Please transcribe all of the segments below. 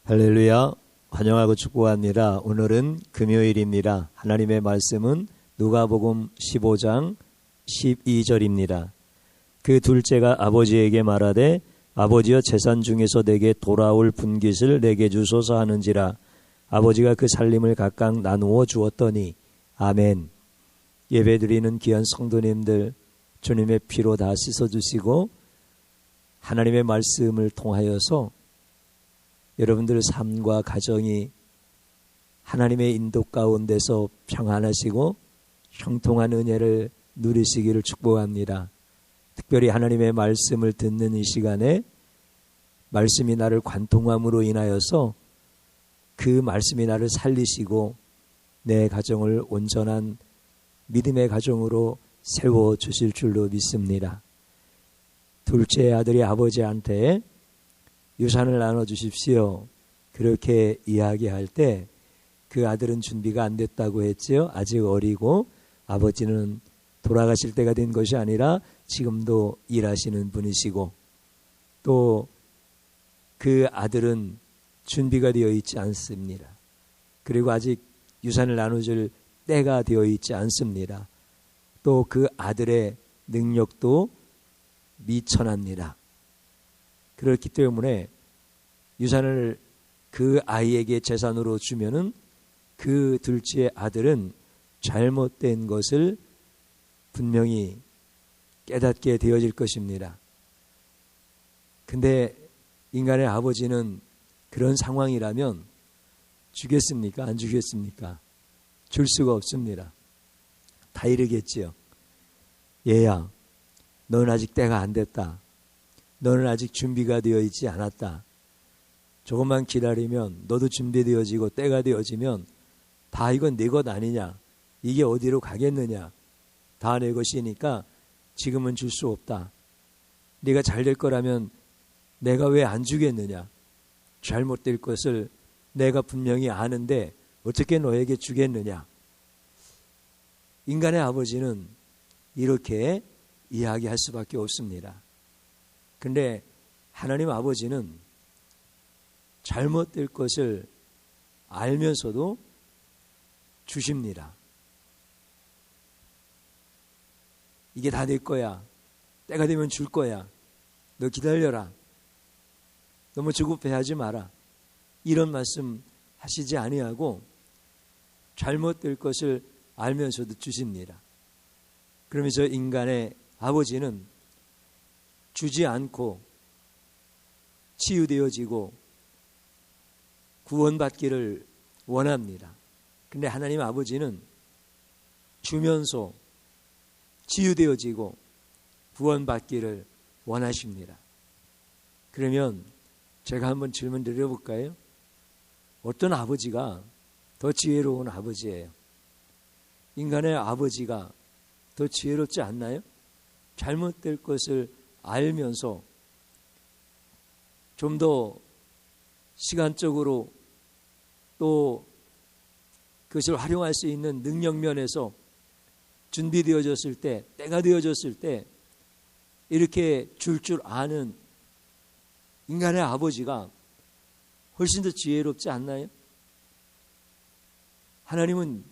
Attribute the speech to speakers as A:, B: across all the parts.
A: 할렐루야, 환영하고 축복합니다. 오늘은 금요일입니다. 하나님의 말씀은 누가복음 15장 12절입니다. 그 둘째가 아버지에게 말하되 아버지여 재산 중에서 내게 돌아올 분깃을 내게 주소서 하는지라. 아버지가 그 살림을 각각 나누어 주었더니. 아멘. 예배드리는 귀한 성도님들, 주님의 피로 다 씻어주시고 하나님의 말씀을 통하여서 여러분들의 삶과 가정이 하나님의 인도 가운데서 평안하시고 형통한 은혜를 누리시기를 축복합니다. 특별히 하나님의 말씀을 듣는 이 시간에 말씀이 나를 관통함으로 인하여서 그 말씀이 나를 살리시고 내 가정을 온전한 믿음의 가정으로 세워주실 줄로 믿습니다. 둘째 아들이 아버지한테 유산을 나눠주십시오. 그렇게 이야기할 때 그 아들은 준비가 안 됐다고 했지요. 아직 어리고 아버지는 돌아가실 때가 된 것이 아니라 지금도 일하시는 분이시고 또 그 아들은 준비가 되어 있지 않습니다. 그리고 아직 유산을 나눠줄 때가 되어 있지 않습니다. 또 그 아들의 능력도 미천합니다. 그렇기 때문에 유산을 그 아이에게 재산으로 주면은 그 둘째 아들은 잘못된 것을 분명히 깨닫게 되어질 것입니다. 근데 인간의 아버지는 그런 상황이라면 주겠습니까? 안 주겠습니까? 줄 수가 없습니다. 다 이르겠지요. 얘야, 너는 아직 때가 안 됐다. 너는 아직 준비가 되어 있지 않았다. 조금만 기다리면 너도 준비되어지고 때가 되어지면 다 이건 네 것 아니냐. 이게 어디로 가겠느냐. 다 내 것이니까 지금은 줄 수 없다. 네가 잘 될 거라면 내가 왜 안 주겠느냐. 잘못될 것을 내가 분명히 아는데 어떻게 너에게 주겠느냐. 인간의 아버지는 이렇게 이야기할 수밖에 없습니다. 근데 하나님 아버지는 잘못될 것을 알면서도 주십니다. 이게 다 내 거야. 때가 되면 줄 거야. 너 기다려라. 너무 조급해하지 마라. 이런 말씀 하시지 아니하고 잘못될 것을 알면서도 주십니다. 그러면서 인간의 아버지는 주지 않고 치유되어지고 구원받기를 원합니다. 근데 하나님 아버지는 주면서 치유되어지고 구원받기를 원하십니다. 그러면 제가 한번 질문 드려볼까요? 어떤 아버지가 더 지혜로운 아버지예요? 인간의 아버지가 더 지혜롭지 않나요? 잘못될 것을 알면서 좀 더 시간적으로 또 그것을 활용할 수 있는 능력 면에서 준비되어졌을 때, 때가 되어졌을 때 이렇게 줄 아는 인간의 아버지가 훨씬 더 지혜롭지 않나요? 하나님은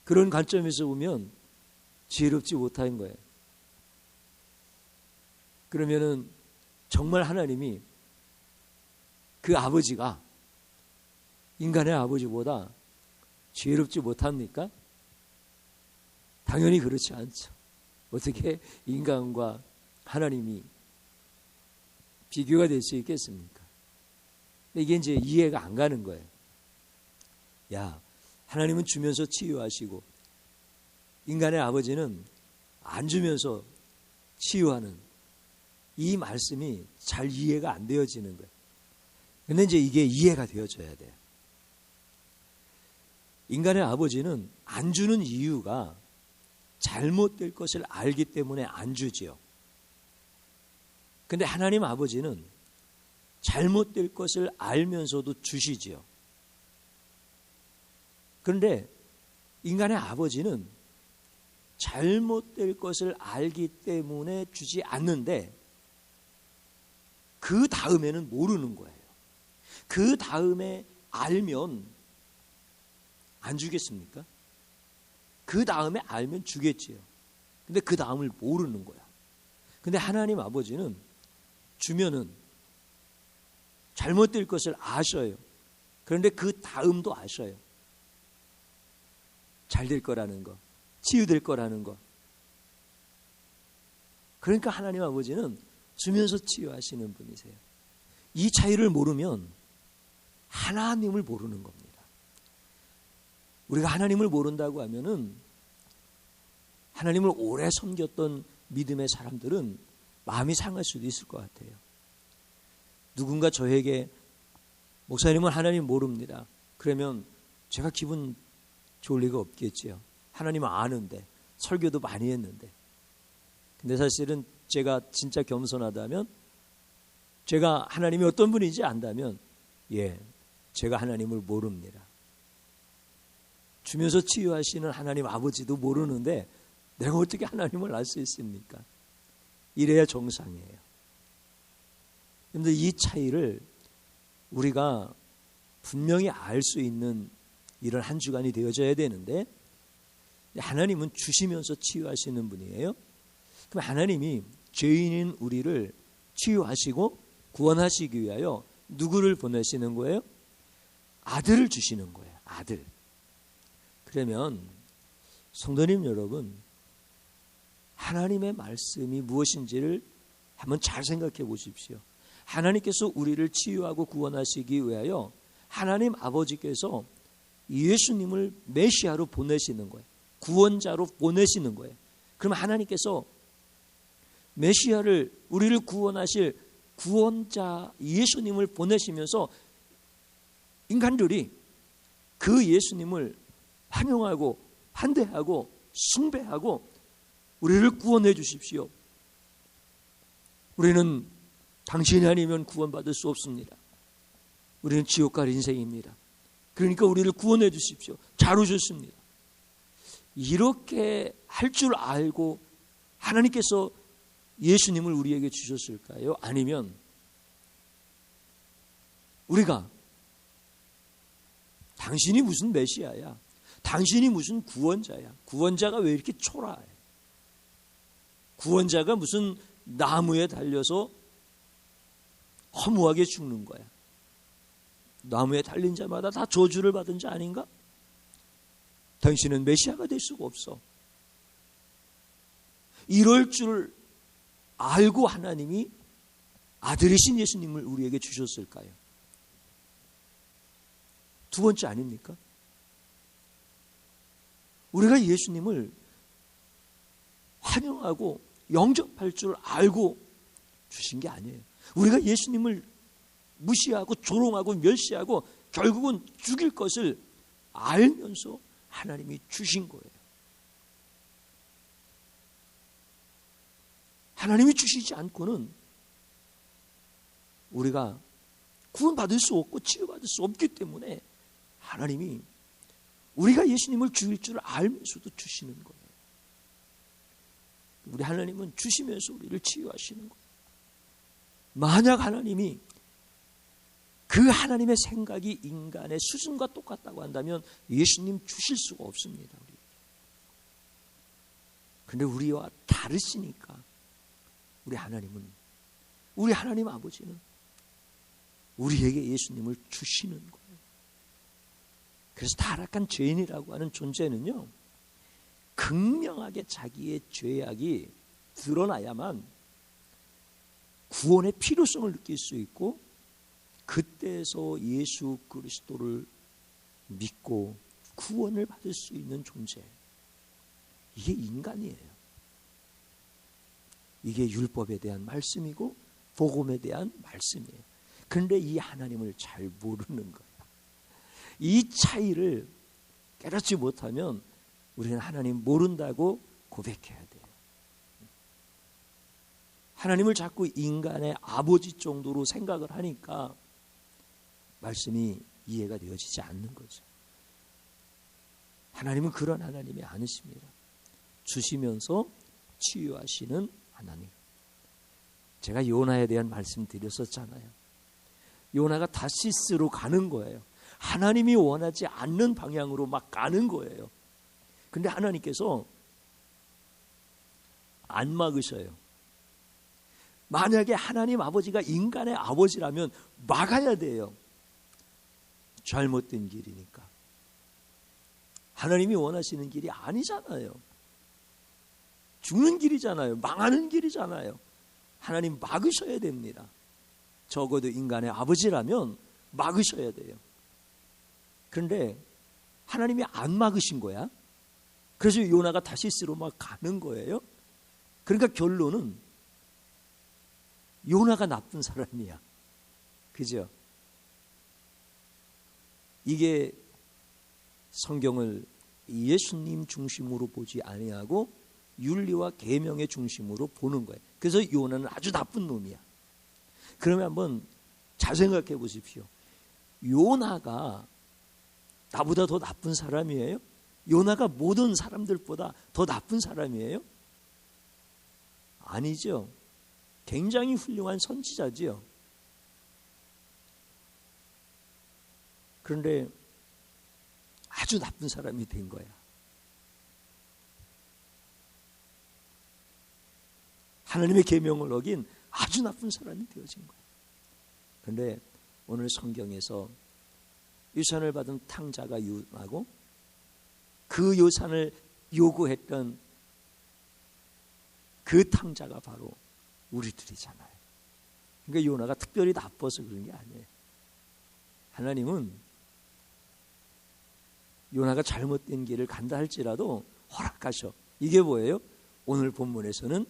A: 그런 관점에서 보면 지혜롭지 못한 거예요. 그러면은 정말 하나님이 그 아버지가 인간의 아버지보다 지혜롭지 못합니까? 당연히 그렇지 않죠. 어떻게 인간과 하나님이 비교가 될 수 있겠습니까? 근데 이게 이제 이해가 안 가는 거예요. 야, 하나님은 주면서 치유하시고 인간의 아버지는 안 주면서 치유하는 이 말씀이 잘 이해가 안 되어지는 거예요. 근데 이제 이게 이해가 되어져야 돼요. 인간의 아버지는 안 주는 이유가 잘못될 것을 알기 때문에 안 주지요. 근데 하나님 아버지는 잘못될 것을 알면서도 주시지요. 그런데 인간의 아버지는 잘못될 것을 알기 때문에 주지 않는데 그 다음에는 모르는 거예요. 그 다음에 알면 안 주겠습니까? 그 다음에 알면 주겠지요. 근데 그 다음을 모르는 거야. 근데 하나님 아버지는 주면은 잘못될 것을 아셔요. 그런데 그 다음도 아셔요. 잘 될 거라는 거, 치유될 거라는 거. 그러니까 하나님 아버지는 주면서 치유하시는 분이세요. 이 차이를 모르면 하나님을 모르는 겁니다. 우리가 하나님을 모른다고 하면은 하나님을 오래 섬겼던 믿음의 사람들은 마음이 상할 수도 있을 것 같아요. 누군가 저에게 목사님은 하나님 모릅니다. 그러면 제가 기분 좋을 리가 없겠지요. 하나님은 아는데, 설교도 많이 했는데. 근데 사실은 제가 진짜 겸손하다면, 제가 하나님이 어떤 분인지 안다면, 제가 하나님을 모릅니다. 주면서 치유하시는 하나님 아버지도 모르는데 내가 어떻게 하나님을 알 수 있습니까? 이래야 정상이에요. 그런데 이 차이를 우리가 분명히 알 수 있는 이런 한 주간이 되어져야 되는데, 하나님은 주시면서 치유하시는 분이에요. 그럼 하나님이 죄인인 우리를 치유하시고 구원하시기 위하여 누구를 보내시는 거예요? 아들을 주시는 거예요. 아들. 그러면 성도님 여러분, 하나님의 말씀이 무엇인지를 한번 잘 생각해 보십시오. 하나님께서 우리를 치유하고 구원하시기 위하여 하나님 아버지께서 예수님을 메시아로 보내시는 거예요. 구원자로 보내시는 거예요. 그럼 하나님께서 메시아를, 우리를 구원하실 구원자 예수님을 보내시면서 인간들이 그 예수님을 환영하고 환대하고 숭배하고 우리를 구원해 주십시오. 우리는 당신이 아니면 구원받을 수 없습니다. 우리는 지옥 갈 인생입니다. 그러니까 우리를 구원해 주십시오. 잘 오셨습니다. 이렇게 할 줄 알고 하나님께서 예수님을 우리에게 주셨을까요? 아니면 우리가 당신이 무슨 메시아야? 당신이 무슨 구원자야? 구원자가 왜 이렇게 초라해? 구원자가 무슨 나무에 달려서 허무하게 죽는 거야? 나무에 달린 자마다 다 저주를 받은 자 아닌가? 당신은 메시아가 될 수가 없어. 이럴 줄 알고 하나님이 아들이신 예수님을 우리에게 주셨을까요? 두 번째 아닙니까? 우리가 예수님을 환영하고 영접할 줄 알고 주신 게 아니에요. 우리가 예수님을 무시하고 조롱하고 멸시하고 결국은 죽일 것을 알면서 하나님이 주신 거예요. 하나님이 주시지 않고는 우리가 구원받을 수 없고 치유받을 수 없기 때문에 하나님이 우리가 예수님을 죽일 줄 알면서도 주시는 거예요. 우리 하나님은 주시면서 우리를 치유하시는 거예요. 만약 하나님이 그 하나님의 생각이 인간의 수준과 똑같다고 한다면 예수님 주실 수가 없습니다. 그런데 우리와 다르시니까 우리 하나님 아버지는 우리에게 예수님을 주시는 거예요. 그래서 타락한 죄인이라고 하는 존재는요, 극명하게 자기의 죄악이 드러나야만 구원의 필요성을 느낄 수 있고, 그때서 예수 그리스도를 믿고 구원을 받을 수 있는 존재. 이게 인간이에요. 이게 율법에 대한 말씀이고 복음에 대한 말씀이에요. 그런데 이 하나님을 잘 모르는 거예요. 이 차이를 깨닫지 못하면 우리는 하나님 모른다고 고백해야 돼요. 하나님을 자꾸 인간의 아버지 정도로 생각을 하니까 말씀이 이해가 되어지지 않는 거죠. 하나님은 그런 하나님이 아니십니다. 주시면서 치유하시는 하나님. 제가 요나에 대한 말씀 드렸었잖아요. 요나가 다시스로 가는 거예요. 하나님이 원하지 않는 방향으로 막 가는 거예요. 근데 하나님께서 안 막으셔요. 만약에 하나님 아버지가 인간의 아버지라면 막아야 돼요. 잘못된 길이니까. 하나님이 원하시는 길이 아니잖아요. 죽는 길이잖아요. 망하는 길이잖아요. 하나님 막으셔야 됩니다. 적어도 인간의 아버지라면 막으셔야 돼요. 그런데 하나님이 안 막으신 거야. 그래서 요나가 다시스로 막 가는 거예요. 그러니까 결론은 요나가 나쁜 사람이야. 그죠? 이게 성경을 예수님 중심으로 보지 아니하고 윤리와 계명의 중심으로 보는 거예요. 그래서 요나는 아주 나쁜 놈이야. 그러면 한번 잘 생각해 보십시오. 요나가 나보다 더 나쁜 사람이에요? 요나가 모든 사람들보다 더 나쁜 사람이에요? 아니죠. 굉장히 훌륭한 선지자지요. 그런데 아주 나쁜 사람이 된 거야. 하나님의 계명을 어긴 아주 나쁜 사람이 되어진 거야. 그런데 오늘 성경에서 유산을 받은 탕자가 요나고 그 요산을 요구했던 그 탕자가 바로 우리들이잖아요. 그러니까 요나가 특별히 나빠서 그런 게 아니에요. 하나님은 요나가 잘못된 길을 간다 할지라도 허락하셔. 이게 뭐예요? 오늘 본문에서는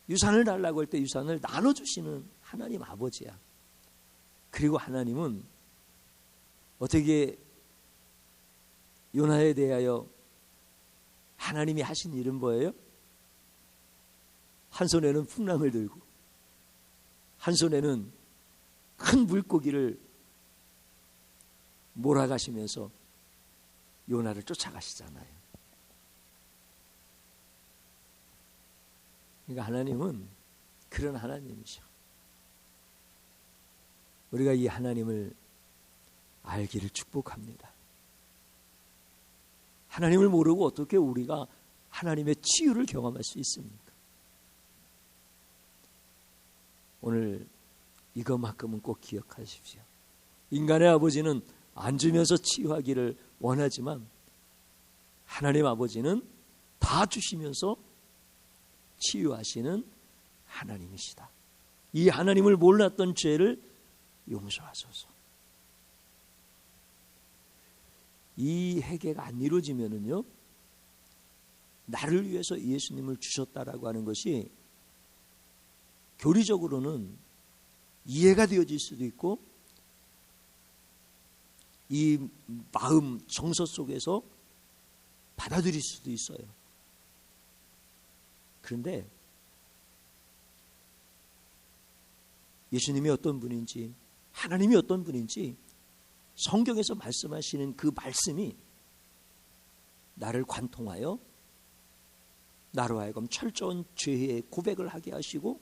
A: 유산을 달라고 할 때 유산을 나눠주시는 하나님 아버지야. 그리고 하나님은 어떻게 요나에 대하여 하나님이 하신 일은 뭐예요? 한 손에는 풍랑을 들고 한 손에는 큰 물고기를 몰아가시면서 요나를 쫓아가시잖아요. 그러니까 하나님은 그런 하나님이셔. 우리가 이 하나님을 알기를 축복합니다. 하나님을 모르고 어떻게 우리가 하나님의 치유를 경험할 수 있습니까? 오늘 이것만큼은 꼭 기억하십시오. 인간의 아버지는 안 주면서 치유하기를 원하지만 하나님 아버지는 다 주시면서 치유하시는 하나님이시다. 이 하나님을 몰랐던 죄를 용서하소서. 이 회개가 안 이루어지면은요, 나를 위해서 예수님을 주셨다라고 하는 것이 교리적으로는 이해가 되어질 수도 있고 이 마음 정서 속에서 받아들일 수도 있어요. 그런데 예수님이 어떤 분인지, 하나님이 어떤 분인지 성경에서 말씀하시는 그 말씀이 나를 관통하여 나로 하여금 철저한 죄의 고백을 하게 하시고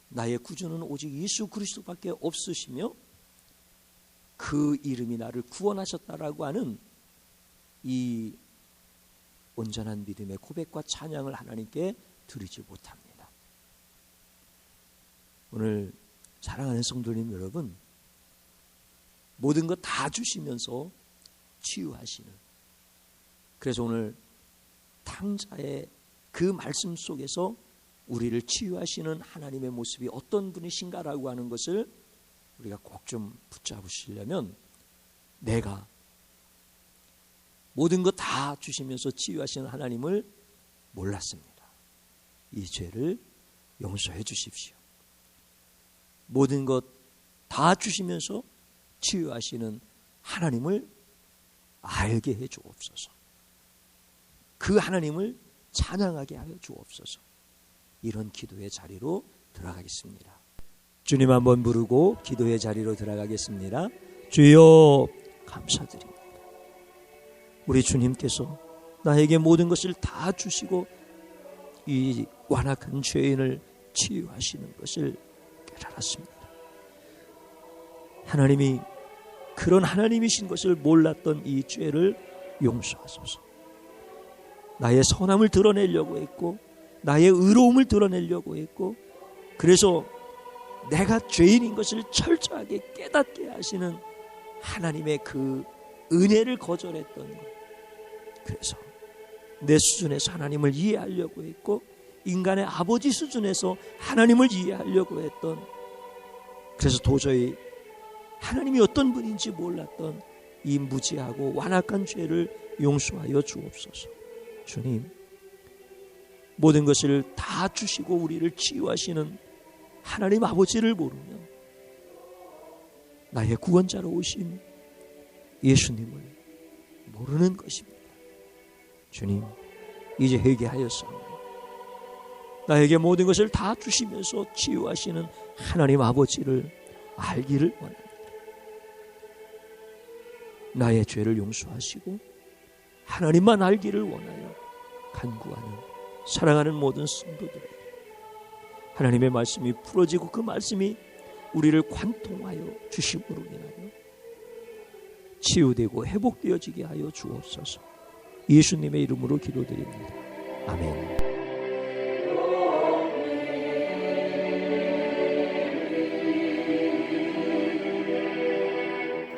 A: 나의 구주는 오직 예수 그리스도밖에 없으시며 그 이름이 나를 구원하셨다라고 하는 이 온전한 믿음의 고백과 찬양을 하나님께 드리지 못합니다. 오늘 사랑하는 성도님 여러분, 모든 것 다 주시면서 치유하시는, 그래서 오늘 탕자의 그 말씀 속에서 우리를 치유하시는 하나님의 모습이 어떤 분이신가라고 하는 것을 우리가 꼭 좀 붙잡으시려면, 내가 모든 것 다 주시면서 치유하시는 하나님을 몰랐습니다. 이 죄를 용서해 주십시오. 모든 것 다 주시면서 치유하시는 하나님을 알게 해 주옵소서. 그 하나님을 찬양하게 하여 주옵소서. 이런 기도의 자리로 들어가겠습니다. 주님 한번 부르고 기도의 자리로 들어가겠습니다. 주여 감사드립니다. 우리 주님께서 나에게 모든 것을 다 주시고 이 완악한 죄인을 치유하시는 것을 깨달았습니다. 하나님이 그런 하나님이신 것을 몰랐던 이 죄를 용서하소서. 나의 선함을 드러내려고 했고 나의 의로움을 드러내려고 했고 그래서 내가 죄인인 것을 철저하게 깨닫게 하시는 하나님의 그 은혜를 거절했던 것. 그래서 내 수준에서 하나님을 이해하려고 했고 인간의 아버지 수준에서 하나님을 이해하려고 했던, 그래서 도저히 하나님이 어떤 분인지 몰랐던 이 무지하고 완악한 죄를 용서하여 주옵소서. 주님, 모든 것을 다 주시고 우리를 치유하시는 하나님 아버지를 모르면 나의 구원자로 오신 예수님을 모르는 것입니다. 주님, 이제 회개하였사오니 나에게 모든 것을 다 주시면서 치유하시는 하나님 아버지를 알기를 원합니다. 나의 죄를 용서하시고 하나님만 알기를 원하여 간구하는 사랑하는 모든 성도들에게 하나님의 말씀이 풀어지고 그 말씀이 우리를 관통하여 주심으로 인하여 치유되고 회복되어지게 하여 주옵소서. 예수님의 이름으로 기도드립니다. 아멘.